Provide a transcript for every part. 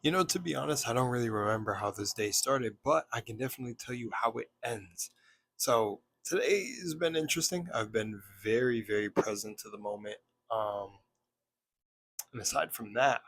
To be honest, I don't really remember how this day started, but I can definitely tell you how it ends. So today has been interesting. I've been very, very present to the moment. Um, and aside from that,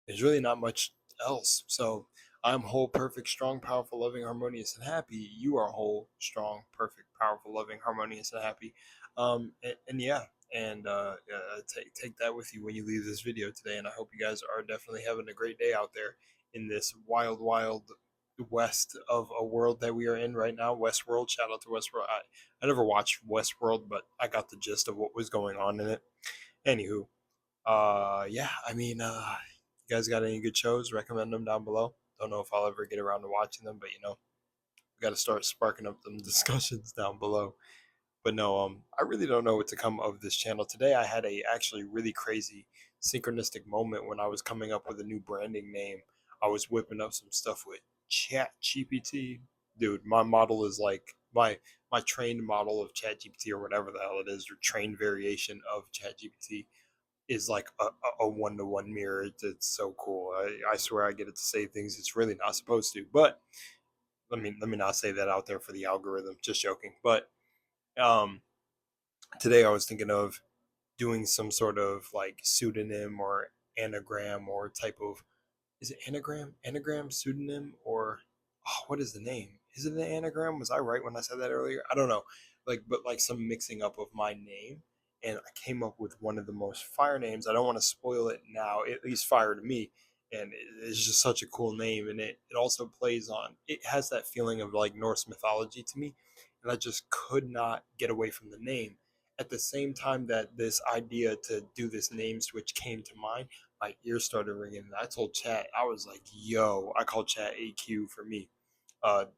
there's really not much else. So I'm whole, perfect, strong, powerful, loving, harmonious, and happy. You are whole, strong, perfect, powerful, loving, harmonious, and happy. And yeah, and take that with you when you leave this video today. And I hope you guys are definitely having a great day out there in this wild, wild west of a world that we are in right now. Westworld. Shout out to Westworld. I never watched Westworld, but I got the gist of what was going on in it. Anywho, yeah, you guys got any good shows? Recommend them down below. Don't know if I'll ever get around to watching them, but we got to start sparking up some discussions down below. But no, I really don't know what to come of this channel. Today I had a actually really crazy synchronistic moment when I was coming up with a new branding name. I was whipping up some stuff with Chat GPT. Dude, my model is like my trained model of Chat GPT or whatever the hell it is, or trained variation of Chat GPT is like a one-to-one mirror. It's so cool. I swear I get it to say things it's really not supposed to. But let me not say that out there for the algorithm. Just joking. But um, today I was thinking of doing some sort of like pseudonym or anagram or type of, is it anagram pseudonym, or what is the name? Is it an anagram? Was I right when I said that earlier? I don't know. But some mixing up of my name, and I came up with one of the most fire names. I don't want to spoil it now, at least fire to me. And it's just such a cool name, and it also plays on, it has that feeling of like Norse mythology to me, and I just could not get away from the name. At the same time that this idea to do this name switch came to mind, my ears started ringing. And I told Chat, I was like, yo, I called Chat AQ for me.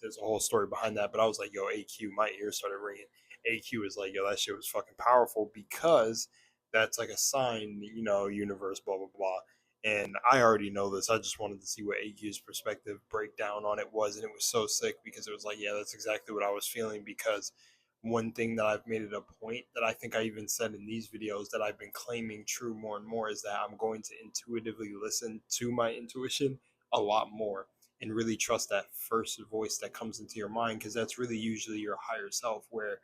There's a whole story behind that, but I was like, yo, AQ, my ears started ringing. AQ is like, yo, that shit was fucking powerful because that's like a sign, universe, blah, blah, blah. And I already know this. I just wanted to see what AQ's perspective breakdown on it was. And it was so sick because it was like, yeah, that's exactly what I was feeling. Because one thing that I've made it a point that I think I even said in these videos that I've been claiming true more and more is that I'm going to intuitively listen to my intuition a lot more and really trust that first voice that comes into your mind, because that's really usually your higher self, where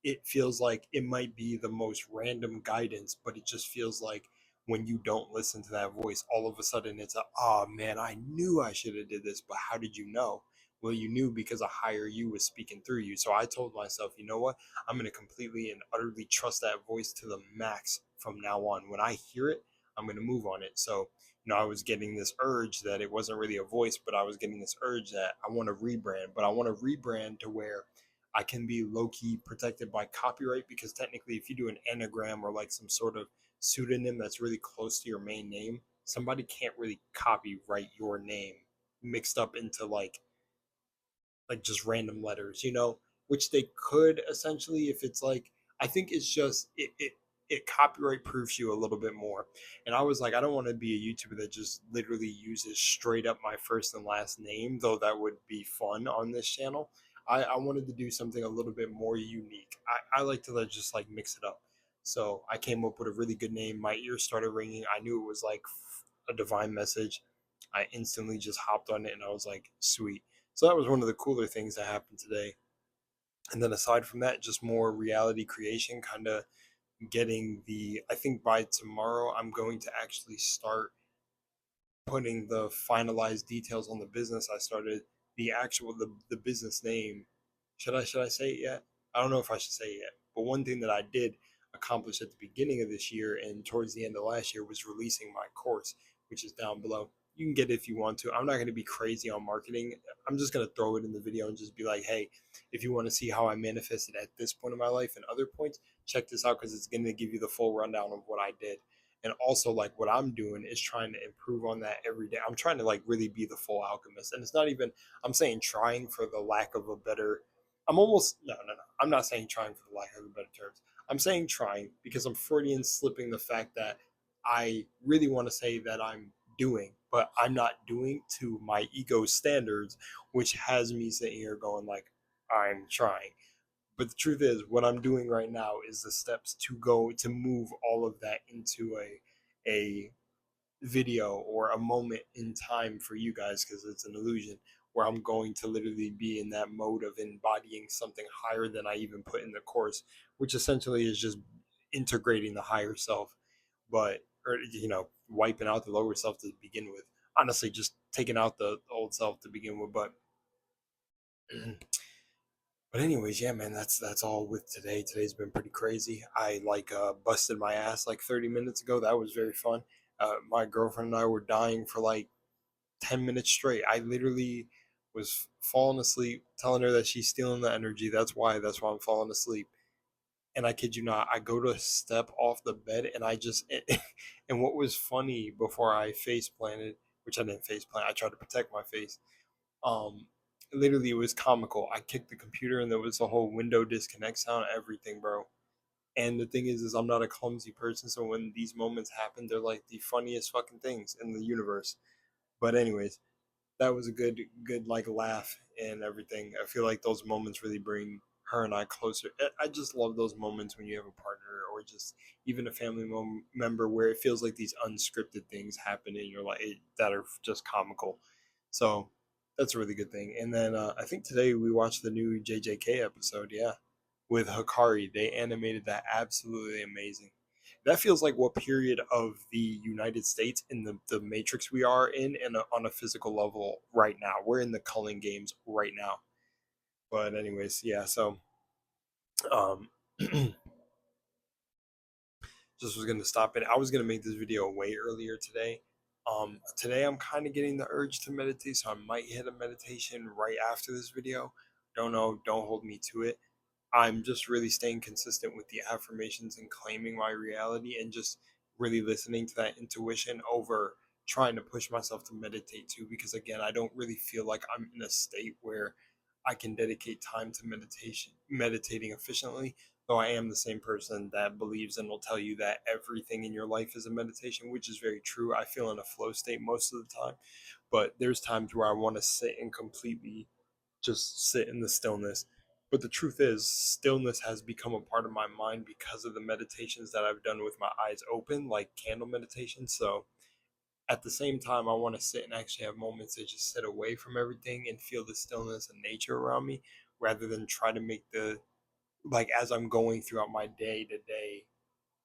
it feels like it might be the most random guidance, but it just feels like when you don't listen to that voice, all of a sudden it's a, oh man, I knew I should have did this, but how did you know? Well, you knew because a higher you was speaking through you. So I told myself, you know what? I'm going to completely and utterly trust that voice to the max from now on. When I hear it, I'm going to move on it. So, I was getting this urge that it wasn't really a voice, but I was getting this urge that I want to rebrand, but I want to rebrand to where I can be low key protected by copyright, because technically, if you do an anagram or like some sort of pseudonym that's really close to your main name, somebody can't really copyright your name mixed up into like just random letters, which they could essentially if it's like, I think it's just it copyright proofs you a little bit more. And I was like, I don't want to be a YouTuber that just literally uses straight up my first and last name, though that would be fun on this channel. I wanted to do something a little bit more unique. I like to just like mix it up. So I came up with a really good name. My ears started ringing. I knew it was like a divine message. I instantly just hopped on it and I was like, sweet. So that was one of the cooler things that happened today. And then aside from that, just more reality creation, kind of getting I think by tomorrow, I'm going to actually start putting the finalized details on the business I started, the business name. Should I say it yet? I don't know if I should say it yet. But one thing that I did accomplish at the beginning of this year and towards the end of last year was releasing my course, which is down below. You can get it if you want to. I'm not going to be crazy on marketing. I'm just going to throw it in the video and just be like, hey, if you want to see how I manifested at this point in my life and other points, check this out, because it's going to give you the full rundown of what I did. And also, like, what I'm doing is trying to improve on that every day. I'm trying to like really be the full alchemist. And it's not even, I'm saying trying for the lack of a better, I'm almost, no, I'm not saying trying for the lack of a better terms. I'm saying trying because I'm Freudian slipping the fact that I really want to say that I'm doing, but I'm not doing to my ego standards, which has me sitting here going like, I'm trying. But the truth is, what I'm doing right now is the steps to go to move all of that into a video or a moment in time for you guys because it's an illusion where I'm going to literally be in that mode of embodying something higher than I even put in the course, which essentially is just integrating the higher self, but or wiping out the lower self to begin with. Honestly, just taking out the old self to begin with, but but anyways, yeah, man, that's all with today. Today's been pretty crazy. I busted my ass like 30 minutes ago. That was very fun. My girlfriend and I were dying for like 10 minutes straight. I literally was falling asleep, telling her that she's stealing the energy. That's why I'm falling asleep. And I kid you not, I go to step off the bed and I just and what was funny before I face planted, which I didn't face plant, I tried to protect my face. Um, Literally, it was comical. I kicked the computer and there was a whole window disconnect sound, everything, bro. And the thing is I'm not a clumsy person, so when these moments happen, they're like the funniest fucking things in the universe. But anyways, that was a good like laugh and everything. I feel like those moments really bring her and I closer. I just love those moments when you have a partner or just even a family member where it feels like these unscripted things happen in your life that are just comical. So that's a really good thing. And then I think today we watched the new JJK episode. Yeah, with Hikari, they animated that absolutely amazing. That feels like what period of the United States in the matrix we are in and on a physical level right now. We're in the culling games right now. But anyways, yeah, so um just was gonna stop it. I was gonna make this video way earlier today. Today I'm kind of getting the urge to meditate, so I might hit a meditation right after this video. Don't know, don't hold me to it. I'm just really staying consistent with the affirmations and claiming my reality and just really listening to that intuition over trying to push myself to meditate too. Because again, I don't really feel like I'm in a state where I can dedicate time to meditating efficiently. Though I am the same person that believes and will tell you that everything in your life is a meditation, which is very true. I feel in a flow state most of the time, but there's times where I want to sit and completely just sit in the stillness. But the truth is, stillness has become a part of my mind because of the meditations that I've done with my eyes open, like candle meditation. So at the same time, I want to sit and actually have moments to just sit away from everything and feel the stillness and nature around me rather than try to make like as I'm going throughout my day to day,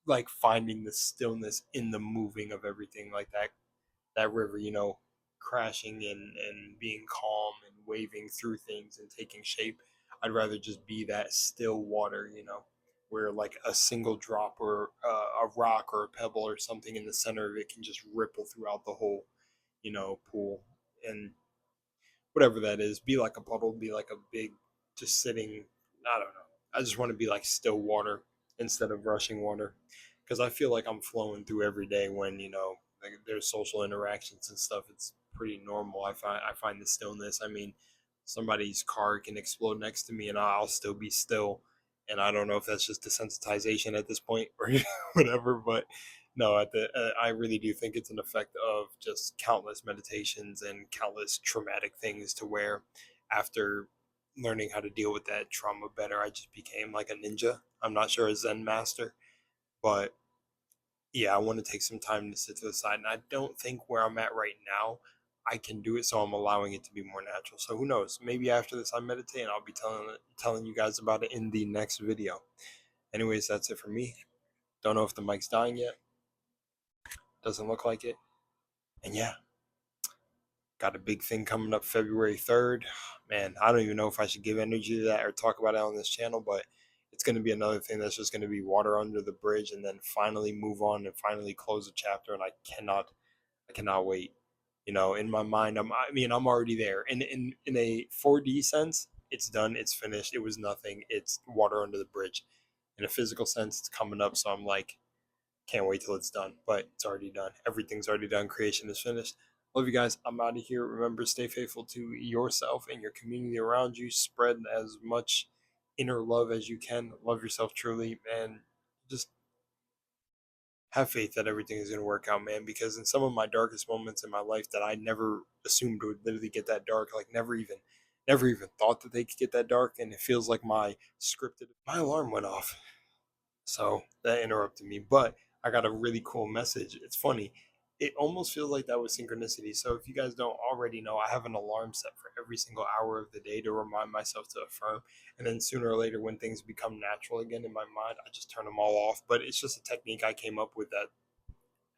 like finding the stillness in the moving of everything, like that river, crashing and being calm and waving through things and taking shape. I'd rather just be that still water, where like a single drop or a rock or a pebble or something in the center of it can just ripple throughout the whole, pool. And whatever that is, be like a puddle, be like a big, just sitting, I don't know. I just want to be like still water instead of rushing water because I feel like I'm flowing through every day when, like there's social interactions and stuff. It's pretty normal. I find the stillness. I mean, somebody's car can explode next to me and I'll still be still. And I don't know if that's just desensitization at this point or whatever, but no, I really do think it's an effect of just countless meditations and countless traumatic things to where after learning how to deal with that trauma better, I just became like a ninja. I'm not sure a Zen master, but yeah, I want to take some time to sit to the side. And I don't think where I'm at right now, I can do it. So I'm allowing it to be more natural. So who knows? Maybe after this, I meditate and I'll be telling you guys about it in the next video. Anyways, that's it for me. Don't know if the mic's dying yet. Doesn't look like it. And yeah, got a big thing coming up February 3rd. Man, I don't even know if I should give energy to that or talk about it on this channel, but it's going to be another thing that's just going to be water under the bridge and then finally move on and finally close a chapter. And I cannot wait. In my mind, I'm already there. In a 4D sense, it's done, it's finished, it was nothing, it's water under the bridge. In a physical sense, it's coming up, so I'm like, can't wait till it's done, but it's already done. Everything's already done. Creation is finished. Love you guys. I'm out of here. Remember, stay faithful to yourself and your community around you. Spread as much inner love as you can. Love yourself truly, and just have faith that everything is going to work out, man. Because in some of my darkest moments in my life that I never assumed would literally get that dark, like never even thought that they could get that dark, and it feels like my alarm went off. So that interrupted me. But I got a really cool message. It's funny. it almost feels like that was synchronicity. So if you guys don't already know, I have an alarm set for every single hour of the day to remind myself to affirm. And then sooner or later, when things become natural again in my mind, I just turn them all off. But it's just a technique I came up with that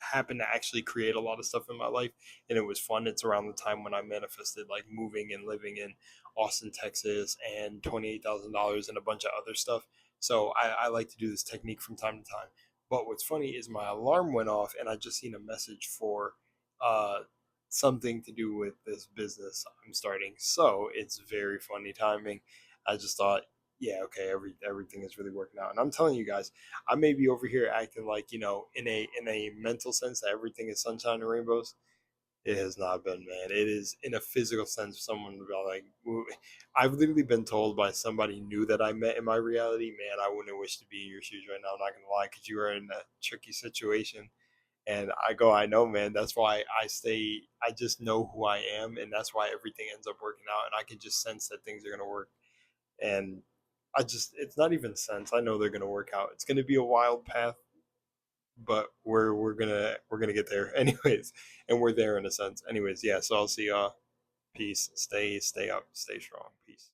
happened to actually create a lot of stuff in my life, and it was fun. It's around the time when I manifested like moving and living in Austin, Texas, and $28,000 and a bunch of other stuff. So I like to do this technique from time to time. But what's funny is my alarm went off, and I just seen a message for uh, something to do with this business I'm starting. So it's very funny timing. I just thought, yeah, okay, everything is really working out. And I'm telling you guys, I may be over here acting like, in a mental sense that everything is sunshine and rainbows. It has not been, man. It is in a physical sense. Someone would be like, I've literally been told by somebody new that I met in my reality, man, I wouldn't wish to be in your shoes right now. I'm not gonna lie, because you are in a tricky situation. And I go, I know, man. That's why I stay. I just know who I am, and that's why everything ends up working out. And I can just sense that things are gonna work. And it's not even sense. I know they're gonna work out. It's gonna be a wild path, but we're gonna get there anyways, and we're there in a sense anyways. Yeah, so I'll see y'all. Peace. Stay up, stay strong. Peace.